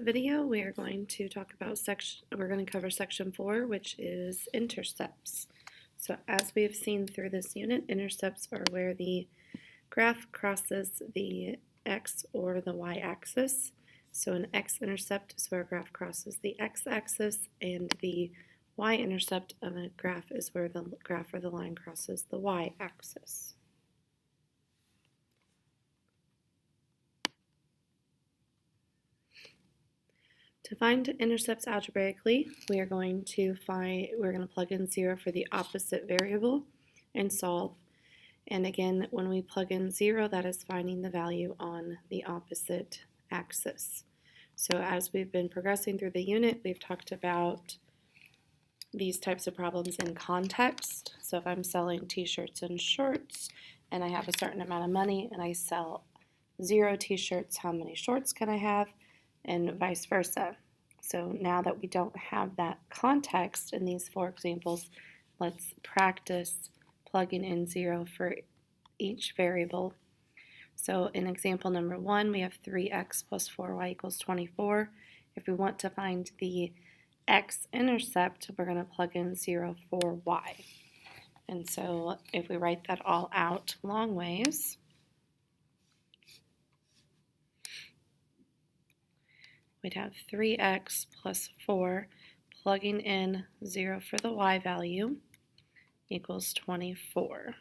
video, we are going to talk about we're going to cover section 4, which is intercepts. So as we have seen through this unit, intercepts are where the graph crosses the x or the y-axis. So an x-intercept is where a graph crosses the x-axis, and the y-intercept of a graph is where the graph or the line crosses the y-axis. To find intercepts algebraically, we're going to plug in 0 for the opposite variable and solve. And again, when we plug in 0, that is finding the value on the opposite axis. So as we've been progressing through the unit, we've talked about these types of problems in context. So if I'm selling t-shirts and shorts and I have a certain amount of money and I sell 0 t-shirts, how many shorts can I have? And vice versa. So now that we don't have that context in these 4 examples, let's practice plugging in 0 for each variable. So in example number 1, we have 3x plus 4y equals 24. If we want to find the x-intercept, we're going to plug in 0 for y. And so if we write that all out long ways, we'd have 3x plus 4, plugging in 0 for the y value, equals 24.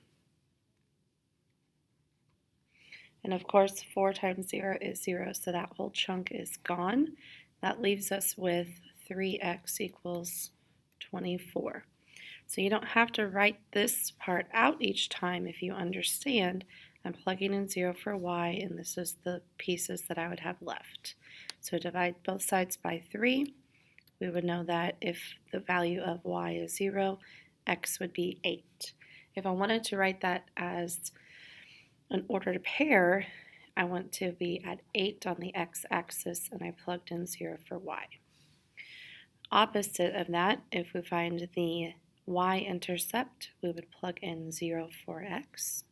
And of course, 4 times 0 is 0, so that whole chunk is gone. That leaves us with 3x equals 24. So you don't have to write this part out each time if you understand. I'm plugging in 0 for y, and this is the pieces that I would have left. So divide both sides by 3. We would know that if the value of y is 0, x would be 8. If I wanted to write that as an ordered pair, I want to be at 8 on the x-axis, and I plugged in 0 for y. Opposite of that, if we find the y-intercept, we would plug in 0 for x.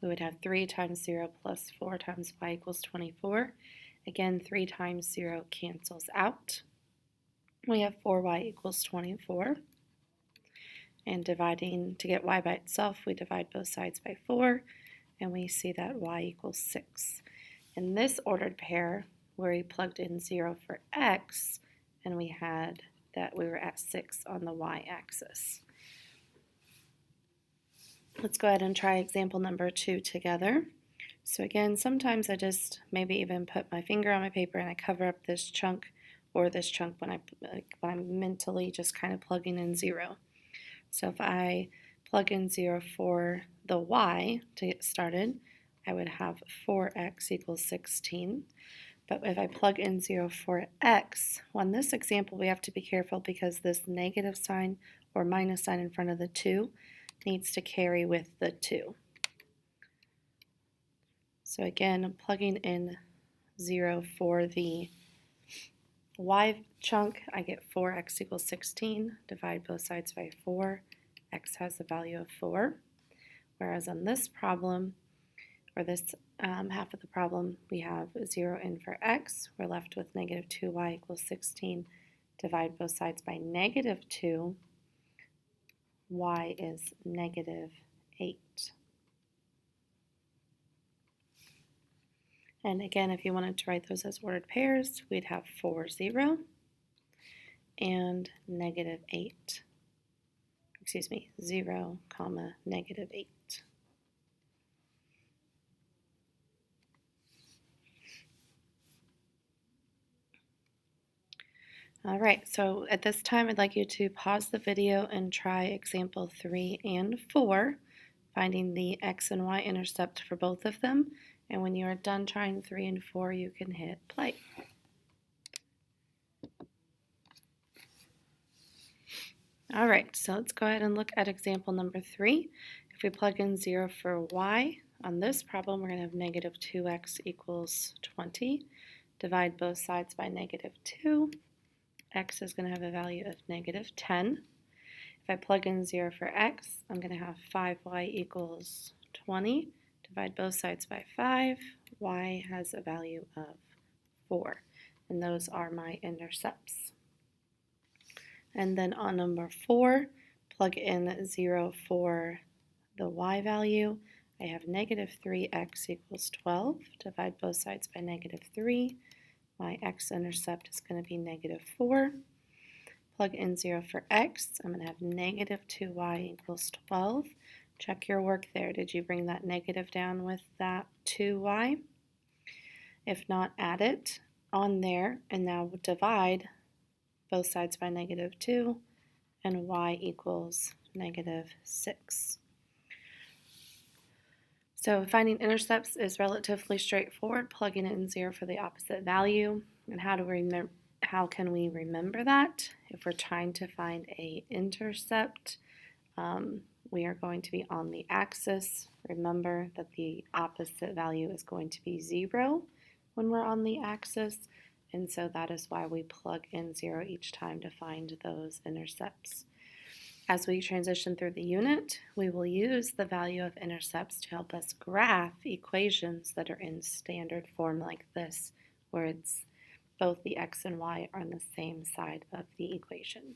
We would have 3 times 0 plus 4 times y equals 24. Again, 3 times 0 cancels out. We have 4y equals 24. And dividing to get y by itself, we divide both sides by 4, and we see that y equals 6. In this ordered pair, where we plugged in 0 for x, and we had that we were at 6 on the y-axis. Let's go ahead and try example number 2 together. So again, sometimes I just maybe even put my finger on my paper and I cover up this chunk or this chunk when I'm mentally just kind of plugging in 0. So if I plug in 0 for the y to get started, I would have 4x equals 16. But if I plug in 0 for x, well, in this example we have to be careful because this negative sign or minus sign in front of the 2 needs to carry with the 2. So again, I'm plugging in 0 for the y chunk. I get 4x equals 16. Divide both sides by 4. X has the value of 4. Whereas on this problem, or this half of the problem, we have 0 in for x. We're left with negative 2y equals 16. Divide both sides by negative 2. Y is negative 8. And again, if you wanted to write those as ordered pairs, we'd have 4, 0, and negative 8. Excuse me, 0, comma, negative 8. All right, so at this time, I'd like you to pause the video and try example 3 and 4, finding the x and y intercept for both of them. And when you are done trying 3 and 4, you can hit play. All right, so let's go ahead and look at example number 3. If we plug in 0 for y, on this problem, we're going to have negative 2x equals 20. Divide both sides by negative 2. X is going to have a value of negative 10. If I plug in 0 for x, I'm going to have 5y equals 20. Divide both sides by 5. y has a value of 4. And those are my intercepts. And then on number 4, plug in 0 for the y value. I have negative 3x equals 12. Divide both sides by negative 3. My x-intercept is going to be negative 4. Plug in 0 for x. I'm going to have negative 2y equals 12. Check your work there. Did you bring that negative down with that 2y? If not, add it on there, and now divide both sides by negative 2, and y equals negative 6. So finding intercepts is relatively straightforward, plugging in 0 for the opposite value. And how can we remember that? If we're trying to find a intercept, we are going to be on the axis. Remember that the opposite value is going to be 0 when we're on the axis, and so that is why we plug in 0 each time to find those intercepts. As we transition through the unit, we will use the value of intercepts to help us graph equations that are in standard form like this, where it's both the x and y are on the same side of the equation.